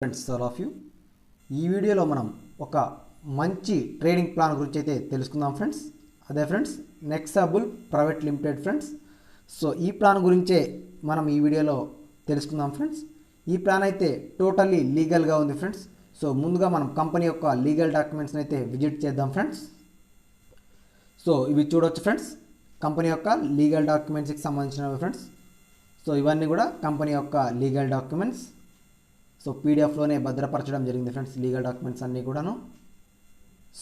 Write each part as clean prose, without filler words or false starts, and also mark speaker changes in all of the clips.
Speaker 1: Friends all of you ఈ వీడియోలో మనం ఒక మంచి ట్రేడింగ్ ప్లాన్ గురించి అయితే తెలుసుకుందాం ఫ్రెండ్స్. అదే friends Nexabull private limited friends. So ఈ ప్లాన్ గురించే మనం ఈ వీడియోలో తెలుసుకుందాం ఫ్రెండ్స్. ఈ ప్లాన్ అయితే టోటల్లీ లీగల్గా ఉంది ఫ్రెండ్స్. సో ముందుగా మనం కంపెనీ యొక్క లీగల్ డాక్యుమెంట్స్ని అయితే విజిట్ చేద్దాం ఫ్రెండ్స్. సో ఇవి చూడవచ్చు ఫ్రెండ్స్, కంపెనీ యొక్క లీగల్ డాక్యుమెంట్స్కి సంబంధించినవి ఫ్రెండ్స్. సో ఇవన్నీ కూడా కంపెనీ యొక్క లీగల్ డాక్యుమెంట్స్. సో పీడిఎఫ్లోనే భద్రపరచడం జరిగింది ఫ్రెండ్స్ లీగల్ డాక్యుమెంట్స్ అన్నీ కూడాను.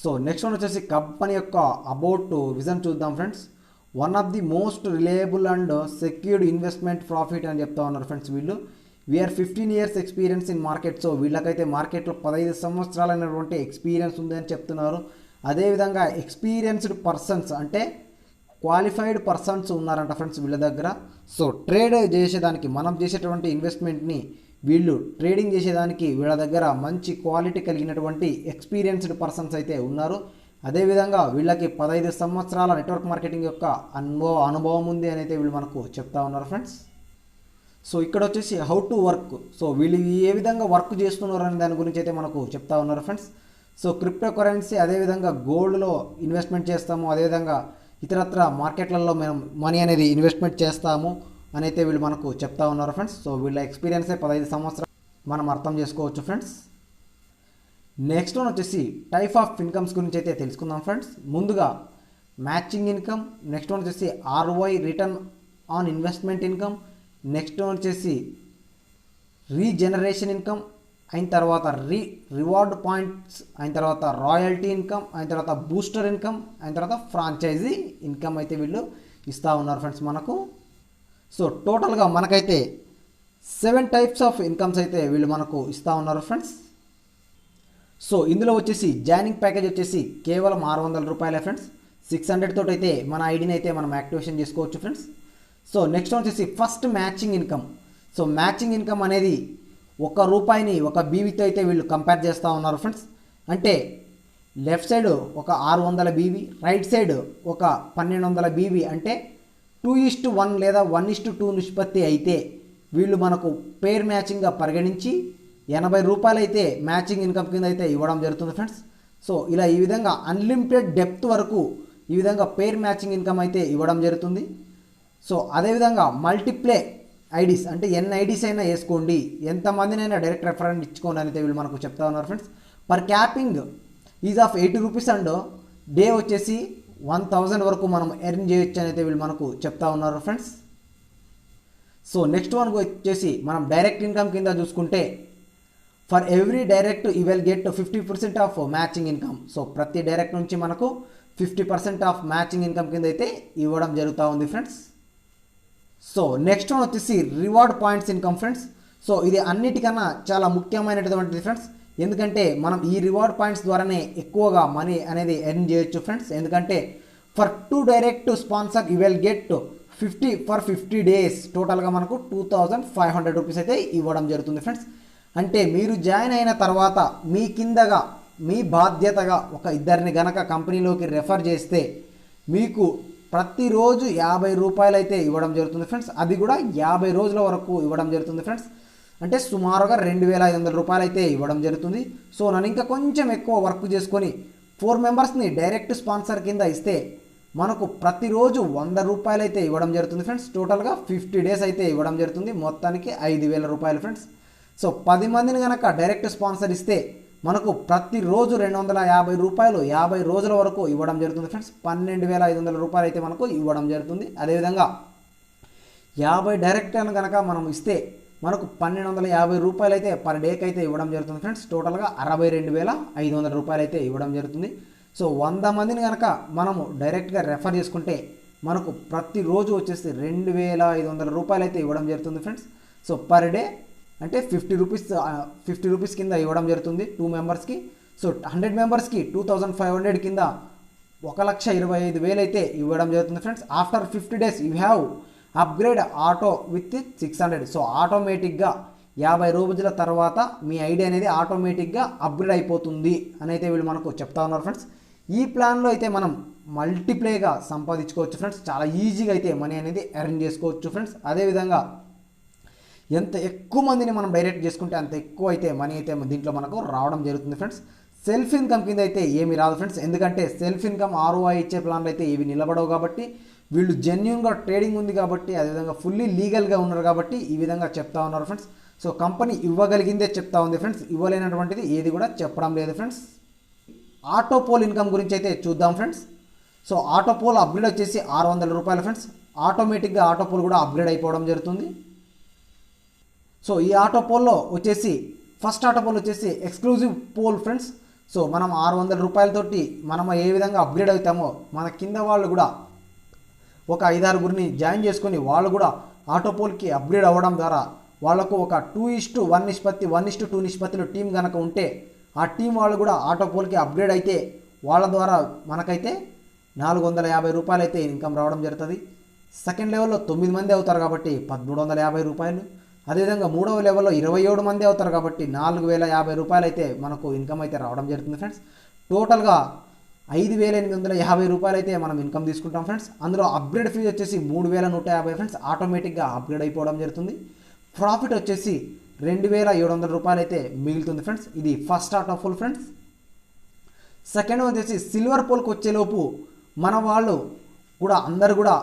Speaker 1: సో నెక్స్ట్ వన్ వచ్చేసి కంపెనీ యొక్క అబౌట్ విజన్ చూద్దాం friends. One of the most reliable and secured investment profit అని చెప్తా ఉన్నారు ఫ్రెండ్స్. వీళ్ళు we 15 years experience in market. So వీళ్ళకైతే మార్కెట్లో 15 సంవత్సరాలైనటువంటి ఎక్స్పీరియన్స్ ఉంది అని చెప్తున్నారు. అదేవిధంగా ఎక్స్పీరియన్స్డ్ పర్సన్స్ అంటే క్వాలిఫైడ్ పర్సన్స్ ఉన్నారంట ఫ్రెండ్స్ వీళ్ళ దగ్గర. సో ట్రేడ్ చేసేదానికి మనం చేసేటువంటి ఇన్వెస్ట్మెంట్ని వీళ్ళు ట్రేడింగ్ చేసేదానికి వీళ్ళ దగ్గర మంచి క్వాలిటీ కలిగినటువంటి ఎక్స్పీరియన్స్డ్ పర్సన్స్ అయితే ఉన్నారు. అదేవిధంగా వీళ్ళకి 15 సంవత్సరాల నెట్వర్క్ మార్కెటింగ్ యొక్క అనుభవం ఉంది అని అయితే వీళ్ళు మనకు చెప్తా ఉన్నారు ఫ్రెండ్స్. సో ఇక్కడ వచ్చేసి హౌ టు వర్క్. సో వీళ్ళు ఏ విధంగా వర్క్ చేస్తున్నారు అనే దాని గురించి అయితే మనకు చెప్తా ఉన్నారు ఫ్రెండ్స్. సో క్రిప్టో కరెన్సీ అదేవిధంగా గోల్డ్లో ఇన్వెస్ట్మెంట్ చేస్తాము, అదేవిధంగా ఇతరత్ర మార్కెట్లలో మేము మనీ అనేది ఇన్వెస్ట్మెంట్ చేస్తాము అని అయితే వీళ్ళు మనకు చెప్తా ఉన్నారు ఫ్రెండ్స్. సో వీళ్ళ ఎక్స్పీరియన్సే 15 సంవత్సరాలు మనం అర్థం చేసుకోవచ్చు ఫ్రెండ్స్. నెక్స్ట్ వన్ వచ్చేసి టైప్ ఆఫ్ ఇన్కమ్స్ గురించి అయితే తెలుసుకుందాం ఫ్రెండ్స్. ముందుగా మ్యాచింగ్ ఇన్కమ్, నెక్స్ట్ వన్ వచ్చేసి ROI return on investment income, next one వచ్చేసి రీజనరేషన్ ఇన్కమ్, అయిన తర్వాత రివార్డ్ పాయింట్స్, అయిన తర్వాత రాయల్టీ ఇన్కమ్, అయిన తర్వాత బూస్టర్ ఇన్కమ్, అయిన తర్వాత ఫ్రాంచైజీ ఇన్కమ్ అయితే వీళ్ళు ఇస్తూ ఉన్నారు ఫ్రెండ్స్ మనకు. సో టోటల్గా మనకైతే 7 types ఆఫ్ ఇన్కమ్స్ అయితే వీళ్ళు మనకు ఇస్తూ ఉన్నారు ఫ్రెండ్స్. సో ఇందులో వచ్చేసి జాయినింగ్ ప్యాకేజ్ వచ్చేసి కేవలం 600 రూపాయలే ఫ్రెండ్స్. 600 తోటి అయితే మన ఐడిని అయితే మనం యాక్టివేషన్ చేసుకోవచ్చు ఫ్రెండ్స్. సో నెక్స్ట్ వచ్చేసి first matching income. So matching income అనేది ₹1ని ఒక బీవీతో అయితే వీళ్ళు కంపేర్ చేస్తూ ఉన్నారు ఫ్రెండ్స్. అంటే లెఫ్ట్ సైడ్ ఒక 600 బీవీ, రైట్ సైడ్ ఒక 1200 బీవీ, అంటే 2:1 లేదా 1:2 నిష్పత్తి అయితే వీళ్ళు మనకు పేర్ మ్యాచింగ్గా పరిగణించి ₹80 అయితే మ్యాచింగ్ ఇన్కమ్ కింద అయితే ఇవ్వడం జరుగుతుంది ఫ్రెండ్స్. సో ఇలా ఈ విధంగా అన్లిమిటెడ్ డెప్త్ వరకు ఈ విధంగా పేర్ మ్యాచింగ్ ఇన్కమ్ అయితే ఇవ్వడం జరుగుతుంది. సో అదేవిధంగా మల్టిప్లే ఐడీస్ అంటే ఎన్ని ఐడీస్ అయినా వేసుకోండి, ఎంతమందినైనా డైరెక్ట్ రెఫరెంట్ ఇచ్చుకోండి అని అయితే వీళ్ళు మనకు చెప్తా ఉన్నారు friends. Per capping is of ₹80 and day వచ్చేసి 1000 వరకు మనం ఎర్న్ చేయొచ్చు అని అయితే వీళ్ళు మనకు చెప్తా ఉన్నారు ఫ్రెండ్స్. సో నెక్స్ట్ వన్ వచ్చేసి మనం డైరెక్ట్ ఇన్కమ్ కింద చూసుకుంటే for every direct you will get 50% of matching income. So ప్రతి డైరెక్ట్ నుంచి మనకు 50% ఆఫ్ మ్యాచింగ్ ఇన్కమ్ కింద అయితే ఇవ్వడం జరుగుతూ ఉంది ఫ్రెండ్స్. సో నెక్స్ట్ వన్ వచ్చేసి reward points income friends. So ఇది అన్నిటికన్నా చాలా ముఖ్యమైనటువంటిది ఫ్రెండ్స్. ఎందుకంటే మనం ఈ రివార్డ్ పాయింట్స్ ద్వారానే ఎక్కువగా మనీ అనేది ఎర్న్ చేయొచ్చు ఫ్రెండ్స్. ఎందుకంటే for 2 direct sponsor you will get 50 for 50 days. టోటల్గా మనకు ₹2500 అయితే ఇవ్వడం జరుగుతుంది ఫ్రెండ్స్. అంటే మీరు జాయిన్ అయిన తర్వాత మీ కిందగా మీ బాధ్యతగా ఒక ఇద్దరిని గనక కంపెనీలోకి రెఫర్ చేస్తే మీకు ప్రతిరోజు ₹50 అయితే ఇవ్వడం జరుగుతుంది ఫ్రెండ్స్. అది కూడా 50 రోజుల వరకు ఇవ్వడం జరుగుతుంది ఫ్రెండ్స్. అంటే సుమారుగా ₹2500 అయితే ఇవ్వడం జరుగుతుంది. సో నన్ను ఇంకా కొంచెం ఎక్కువ వర్క్ చేసుకొని 4 మెంబర్స్ని డైరెక్ట్ స్పాన్సర్ కింద ఇస్తే మనకు ప్రతిరోజు ₹100 అయితే ఇవ్వడం జరుగుతుంది ఫ్రెండ్స్. టోటల్గా 50 days అయితే ఇవ్వడం జరుగుతుంది. మొత్తానికి ₹5000 ఫ్రెండ్స్. సో 10 మందిని కనుక డైరెక్ట్ స్పాన్సర్ ఇస్తే మనకు ప్రతిరోజు ₹250 50 రోజుల వరకు ఇవ్వడం జరుగుతుంది ఫ్రెండ్స్. ₹12500 అయితే మనకు ఇవ్వడం జరుగుతుంది. అదేవిధంగా 50 డైరెక్టర్ని కనుక మనం ఇస్తే మనకు ₹1250 అయితే పర్ డేకి అయితే ఇవ్వడం జరుగుతుంది ఫ్రెండ్స్. టోటల్గా ₹62500 అయితే ఇవ్వడం జరుగుతుంది. సో 100 మందిని కనుక మనము డైరెక్ట్గా రెఫర్ చేసుకుంటే మనకు ప్రతిరోజు వచ్చేసి ₹2500 అయితే ఇవ్వడం జరుగుతుంది ఫ్రెండ్స్. సో పర్ డే అంటే ₹50 కింద ఇవ్వడం జరుగుతుంది 2 మెంబర్స్కి. సో 100 మెంబర్స్కి 2500 కింద 1,25,000 అయితే ఇవ్వడం జరుగుతుంది friends. After 50 days you have upgrade auto with 600. So ఆటోమేటిక్గా 50 రోజుల తర్వాత మీ ఐడి అనేది ఆటోమేటిక్గా అప్గ్రేడ్ అయిపోతుంది అని అయితే వీళ్ళు మనకు చెప్తా ఉన్నారు ఫ్రెండ్స్. ఈ ప్లాన్లో అయితే మనం మల్టిప్లేగా సంపాదించుకోవచ్చు ఫ్రెండ్స్. చాలా ఈజీగా అయితే మనీ అనేది ఎర్న్ చేసుకోవచ్చు ఫ్రెండ్స్. అదేవిధంగా ఎంత ఎక్కువ మందిని మనం డైరెక్ట్ చేసుకుంటే అంత ఎక్కువ అయితే మనీ అయితే దీంట్లో మనకు రావడం జరుగుతుంది ఫ్రెండ్స్. సెల్ఫ్ ఇన్కమ్ కింద అయితే ఏమీ రాదు ఫ్రెండ్స్, ఎందుకంటే సెల్ఫ్ ఇన్కమ్ ROI ఇచ్చే ప్లాన్లు అయితే ఇవి నిలబడవు కాబట్టి, వీళ్ళు జెన్యున్గా ట్రేడింగ్ ఉంది కాబట్టి, అదేవిధంగా ఫుల్లీ లీగల్గా ఉన్నారు కాబట్టి ఈ విధంగా చెప్తా ఉన్నారు ఫ్రెండ్స్. సో కంపెనీ ఇవ్వగలిగిందే చెప్తా ఉంది ఫ్రెండ్స్, ఇవ్వలేనటువంటిది ఏది కూడా చెప్పడం లేదు ఫ్రెండ్స్. ఆటోపోల్ ఇన్కమ్ గురించి అయితే చూద్దాం ఫ్రెండ్స్. సో ఆటోపోల్ అప్గ్రేడ్ వచ్చేసి ₹600 ఫ్రెండ్స్. ఆటోమేటిక్గా ఆటోపోల్ కూడా అప్గ్రేడ్ అయిపోవడం జరుగుతుంది. సో ఈ ఆటోపోల్లో వచ్చేసి ఫస్ట్ ఆటోపోల్ వచ్చేసి ఎక్స్క్లూజివ్ పోల్ ఫ్రెండ్స్. సో మనం ₹600 మనం ఏ విధంగా అప్గ్రేడ్ అవుతామో మన కింద వాళ్ళు కూడా ఒక 5-6 జాయిన్ చేసుకొని వాళ్ళు కూడా ఆటోపోల్కి అప్గ్రేడ్ అవ్వడం ద్వారా వాళ్ళకు ఒక 2:1 నిష్పత్తి 1:2 నిష్పత్తిలో టీం కనుక ఉంటే ఆ టీం వాళ్ళు కూడా ఆటోపోల్కి అప్గ్రేడ్ అయితే వాళ్ళ ద్వారా మనకైతే ₹450 అయితే ఇన్కమ్ రావడం జరుగుతుంది. సెకండ్ లెవెల్లో 9 మంది అవుతారు కాబట్టి ₹1,350. అదేవిధంగా మూడవ లెవెల్లో 27 మంది అవుతారు కాబట్టి ₹4,050 అయితే మనకు ఇన్కమ్ అయితే రావడం జరుగుతుంది ఫ్రెండ్స్. టోటల్గా ₹5,850 అయితే మనం ఇన్కమ్ తీసుకుంటాం ఫ్రెండ్స్. అందులో అప్గ్రేడ్ ఫీజు వచ్చేసి ₹3,150 ఫ్రెండ్స్, ఆటోమేటిక్గా అప్గ్రేడ్ అయిపోవడం జరుగుతుంది. ప్రాఫిట్ వచ్చేసి ₹2,700 అయితే మిగులుతుంది ఫ్రెండ్స్. ఇది ఫస్ట్ ఆటోపోల్ ఫ్రెండ్స్. సెకండ్ వచ్చేసి సిల్వర్ పోల్కి వచ్చేలోపు మన వాళ్ళు కూడా అందరు కూడా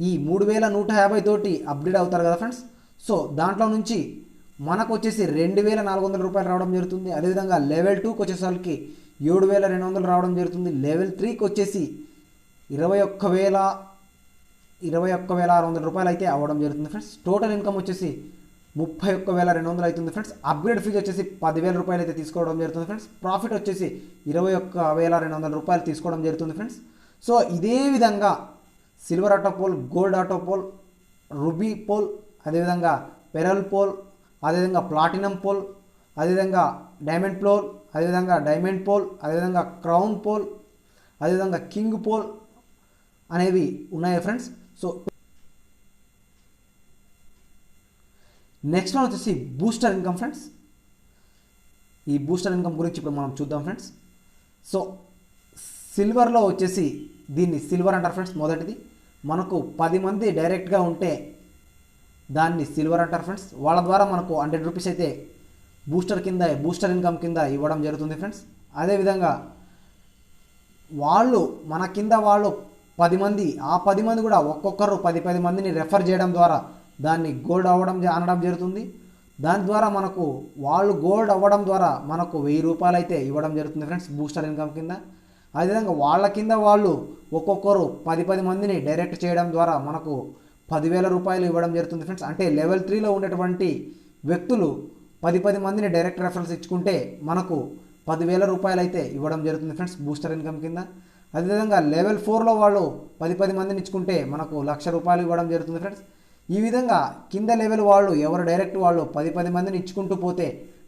Speaker 1: ఈ 3,150 తోటి అప్గ్రేడ్ అవుతారు కదా ఫ్రెండ్స్. సో దాంట్లో నుంచి మనకు వచ్చేసి ₹2,400 రావడం జరుగుతుంది. అదేవిధంగా లెవెల్ 2కి వచ్చేసరికి 7,200 రావడం జరుగుతుంది. లెవెల్ 3కి వచ్చేసి ₹21,600 అయితే అవ్వడం జరుగుతుంది ఫ్రెండ్స్. టోటల్ ఇన్కమ్ వచ్చేసి ₹31,200 అవుతుంది ఫ్రెండ్స్. అప్గ్రేడ్ ఫీజు వచ్చేసి ₹10,000 అయితే తీసుకోవడం జరుగుతుంది ఫ్రెండ్స్. ప్రాఫిట్ వచ్చేసి ₹21,200 తీసుకోవడం జరుగుతుంది ఫ్రెండ్స్. సో ఇదే విధంగా silver auto pool, gold auto pool, ruby pool, అదేవిధంగా పెరల్ పోల్, అదేవిధంగా ప్లాటినం పోల్, అదేవిధంగా డైమండ్ పోల్, అదేవిధంగా డైమండ్ పోల్, అదేవిధంగా క్రౌన్ పోల్, అదేవిధంగా కింగ్ పోల్ అనేవి ఉన్నాయి ఫ్రెండ్స్. సో నెక్స్ట్ వన్ వచ్చేసి బూస్టర్ ఇన్కమ్ ఫ్రెండ్స్. ఈ బూస్టర్ ఇన్కమ్ గురించి ఇప్పుడు మనం చూద్దాం ఫ్రెండ్స్. సో సిల్వర్లో వచ్చేసి దీన్ని సిల్వర్ అంటారు ఫ్రెండ్స్. మొదటిది మనకు 10 మంది డైరెక్ట్గా ఉంటే దాన్ని సిల్వర్ అంటారు ఫ్రెండ్స్. వాళ్ళ ద్వారా మనకు ₹100 అయితే బూస్టర్ ఇన్కమ్ కింద ఇవ్వడం జరుగుతుంది ఫ్రెండ్స్. అదేవిధంగా వాళ్ళు మన కింద వాళ్ళు 10 మంది, ఆ 10 మంది కూడా ఒక్కొక్కరు 10 మందిని రెఫర్ చేయడం ద్వారా దాన్ని గోల్డ్ అనడం జరుగుతుంది. దాని ద్వారా మనకు వాళ్ళు గోల్డ్ అవ్వడం ద్వారా మనకు ₹1,000 అయితే ఇవ్వడం జరుగుతుంది ఫ్రెండ్స్ బూస్టర్ ఇన్కమ్ కింద. అదేవిధంగా వాళ్ళ కింద వాళ్ళు ఒక్కొక్కరు 10 మందిని డైరెక్ట్ చేయడం ద్వారా మనకు ₹10,000 ఇవ్వడం జరుగుతుంది ఫ్రెండ్స్. అంటే లెవెల్ 3లో ఉండేటువంటి వ్యక్తులు 10 మందిని డైరెక్ట్ రెఫరెన్స్ ఇచ్చుకుంటే మనకు ₹10,000 అయితే ఇవ్వడం జరుగుతుంది ఫ్రెండ్స్ బూస్టర్ ఇన్కమ్ కింద. అదేవిధంగా లెవెల్ 4లో వాళ్ళు 10 మందిని ఇచ్చుకుంటే మనకు ₹1,00,000 ఇవ్వడం జరుగుతుంది ఫ్రెండ్స్. ఈ విధంగా కింద లెవెల్ వాళ్ళు ఎవరు డైరెక్ట్ వాళ్ళు 10 మందిని ఇచ్చుకుంటూ పోతే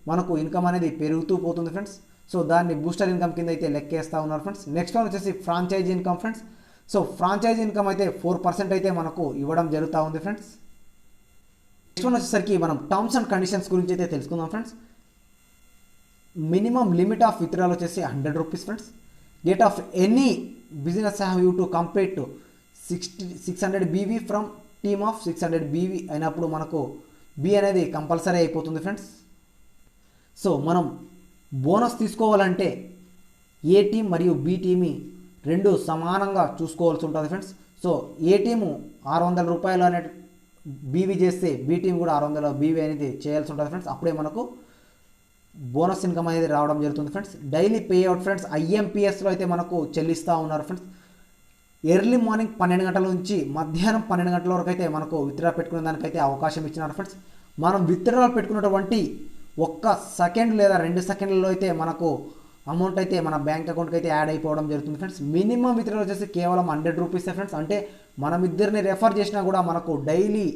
Speaker 1: మనకు ఇన్కమ్ అనేది పెరుగుతూ పోతుంది ఫ్రెండ్స్. సో దాన్ని బూస్టర్ ఇన్కమ్ కింద అయితే లెక్కేస్తూ ఉన్నారు ఫ్రెండ్స్. నెక్స్ట్ వన్ వచ్చేసి franchisee income friends. So franchisee income అయితే 4% అయితే మనకు ఇవ్వడం జరుగుతూ ఉంది ఫ్రెండ్స్. నెక్స్ట్ వన్ వచ్చేసరికి మనం టర్మ్స్ అండ్ కండిషన్స్ గురించి అయితే తెలుసుకుందాం friends. Minimum limit of withdrawal వచ్చేసి ₹100 friends. Date of any business have you to complete 600 BV from team of 600 BV అయినప్పుడు మనకు బి అనేది కంపల్సరీ అయిపోతుంది ఫ్రెండ్స్. సో మనం బోనస్ తీసుకోవాలంటే ఏ టీం మరియు బి టీమి రెండు సమానంగా చూసుకోవాల్సి ఉంటుంది ఫ్రెండ్స్. సో ఏ టీము ₹600 అనే బీవీ చేస్తే బి టీం కూడా 600 BV అనేది చేయాల్సి ఉంటుంది ఫ్రెండ్స్. అప్పుడే మనకు బోనస్ ఇన్కమ్ అనేది రావడం జరుగుతుంది friends. Daily payout friends IMPSలో అయితే మనకు చెల్లిస్తూ ఉన్నారు ఫ్రెండ్స్. ఎర్లీ మార్నింగ్ 12 గంటల నుంచి మధ్యాహ్నం 12 గంటల వరకు అయితే మనకు విత్డ్రా పెట్టుకునే దానికైతే అవకాశం ఇచ్చినారు ఫ్రెండ్స్. మనం విత్డ్రా పెట్టుకున్నటువంటి 1 సెకండ్ లేదా 2 సెకండ్లలో అయితే మనకు అమౌంట్ అయితే మన బ్యాంక్ అకౌంట్కి అయితే యాడ్ అయిపోవడం జరుగుతుంది ఫ్రెండ్స్. మినిమం విత్డ్రా వచ్చేసి కేవలం ₹100 ఫ్రెండ్స్. అంటే మనం ఇద్దరిని రెఫర్ చేసినా కూడా మనకు డైలీ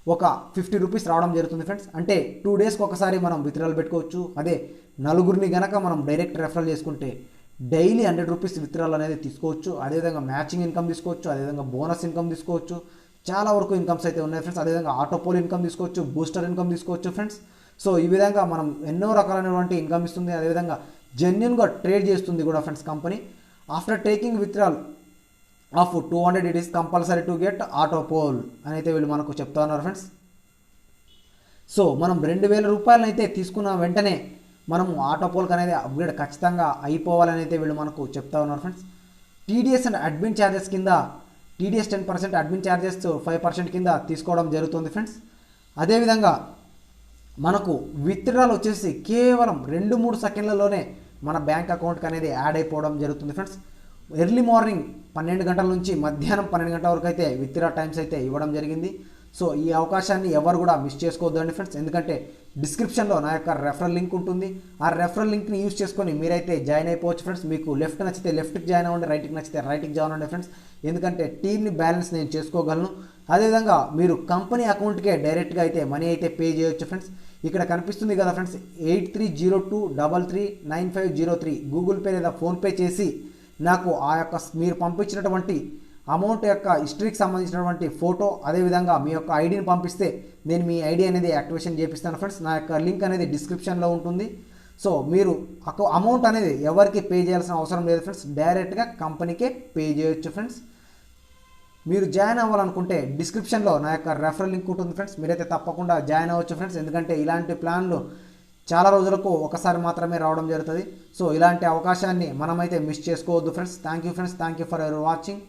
Speaker 1: ఒక ₹50 రావడం జరుగుతుంది ఫ్రెండ్స్. అంటే 2 డేస్కి ఒకసారి మనం విత్డ్రాల్ పెట్టుకోవచ్చు. అదే నలుగురిని గనక మనం డైరెక్ట్ రెఫరల్ చేసుకుంటే డైలీ ₹100 విత్డ్రాల్ అనేది తీసుకోవచ్చు. అదేవిధంగా మ్యాచింగ్ ఇన్కమ్ తీసుకోవచ్చు, అదేవిధంగా బోనస్ ఇన్కమ్ తీసుకోవచ్చు. చాలా వరకు ఇన్కమ్స్ అయితే ఉన్నాయి ఫ్రెండ్స్. అదేవిధంగా ఆటోపోల్ ఇన్కమ్ తీసుకోవచ్చు, బూస్టర్ ఇన్కమ్ తీసుకోవచ్చు ఫ్రెండ్స్. సో ఈ విధంగా మనం ఎన్నో రకాలైనటువంటి ఇన్కమ్ ఇస్తుంది. అదేవిధంగా జెన్యున్గా ట్రేడ్ చేస్తుంది కూడా friends company. After taking withdrawal of 200 it is compulsory to get autopool అని అయితే వీళ్ళు మనకు చెప్తా ఉన్నారు ఫ్రెండ్స్. సో మనం 2000 రూపాయలను అయితే తీసుకున్న వెంటనే మనము ఆటోపోల్కి అనేది అప్గ్రేడ్ ఖచ్చితంగా అయిపోవాలని అయితే వీళ్ళు మనకు చెప్తా ఉన్నారు friends. TDS and admin charges కింద టీడీఎస్ 10%, అడ్మిన్ ఛార్జెస్ 5% కింద తీసుకోవడం జరుగుతుంది ఫ్రెండ్స్. అదేవిధంగా మనకు విత్డ్రాల్ వచ్చేసి కేవలం 2-3 సెకండ్లలోనే మన బ్యాంక్ అకౌంట్కి అనేది యాడ్ అయిపోవడం జరుగుతుంది ఫ్రెండ్స్. ఎర్లీ మార్నింగ్ 12 గంటల నుంచి మధ్యాహ్నం 12 గంటల వరకు అయితే విత్డ్రా టైమ్స్ అయితే ఇవ్వడం జరిగింది. సో ఈ అవకాశాన్ని ఎవరు కూడా మిస్ చేసుకోవద్దండి ఫ్రెండ్స్, ఎందుకంటే డిస్క్రిప్షన్లో నా యొక్క రెఫరల్ లింక్ ఉంటుంది. ఆ రెఫరల్ లింక్ని యూజ్ చేసుకొని మీరైతే జాయిన్ అయిపోవచ్చు ఫ్రెండ్స్. మీకు లెఫ్ట్ నచ్చితే లెఫ్ట్కి జాయిన్ అవ్వండి, రైట్కి నచ్చితే రైట్కి జాయిన్ అవ్వండి ఫ్రెండ్స్, ఎందుకంటే టీమ్ని బ్యాలెన్స్ నేను చేసుకోగలను. అదేవిధంగా మీరు కంపెనీ అకౌంట్కే డైరెక్ట్గా అయితే మనీ అయితే పే చేయొచ్చు ఫ్రెండ్స్. ఇక్కడ కనిపిస్తుంది కదా ఫ్రెండ్స్ 8302339503 గూగుల్ పే లేదా ఫోన్పే చేసి నాకు ఆ యొక్క మీరు పంపించినటువంటి అమౌంట్ యొక్క హిస్టరీకి సంబంధించినటువంటి ఫోటో, అదేవిధంగా మీ యొక్క ఐడిని పంపిస్తే నేను మీ ఐడి అనేది యాక్టివేషన్ చేపిస్తాను ఫ్రెండ్స్. నా యొక్క లింక్ అనేది డిస్క్రిప్షన్లో ఉంటుంది. సో మీరు అమౌంట్ అనేది ఎవరికి పే చేయాల్సిన అవసరం లేదు ఫ్రెండ్స్, డైరెక్ట్గా కంపెనీకే పే చేయొచ్చు ఫ్రెండ్స్. మీరు జాయిన్ అవ్వాలనుకుంటే డిస్క్రిప్షన్లో నా యొక్క రెఫరల్ లింక్ ఉంటుంది ఫ్రెండ్స్, మీరైతే తప్పకుండా జాయిన్ అవ్వచ్చు ఫ్రెండ్స్. ఎందుకంటే ఇలాంటి ప్లాన్లు చాలా రోజులకు ఒకసారి మాత్రమే రావడం జరుగుతుంది. సో ఇలాంటి అవకాశాన్ని మనమైతే మిస్ చేసుకోవద్దు friends. Thank you friends, thank you for your watching.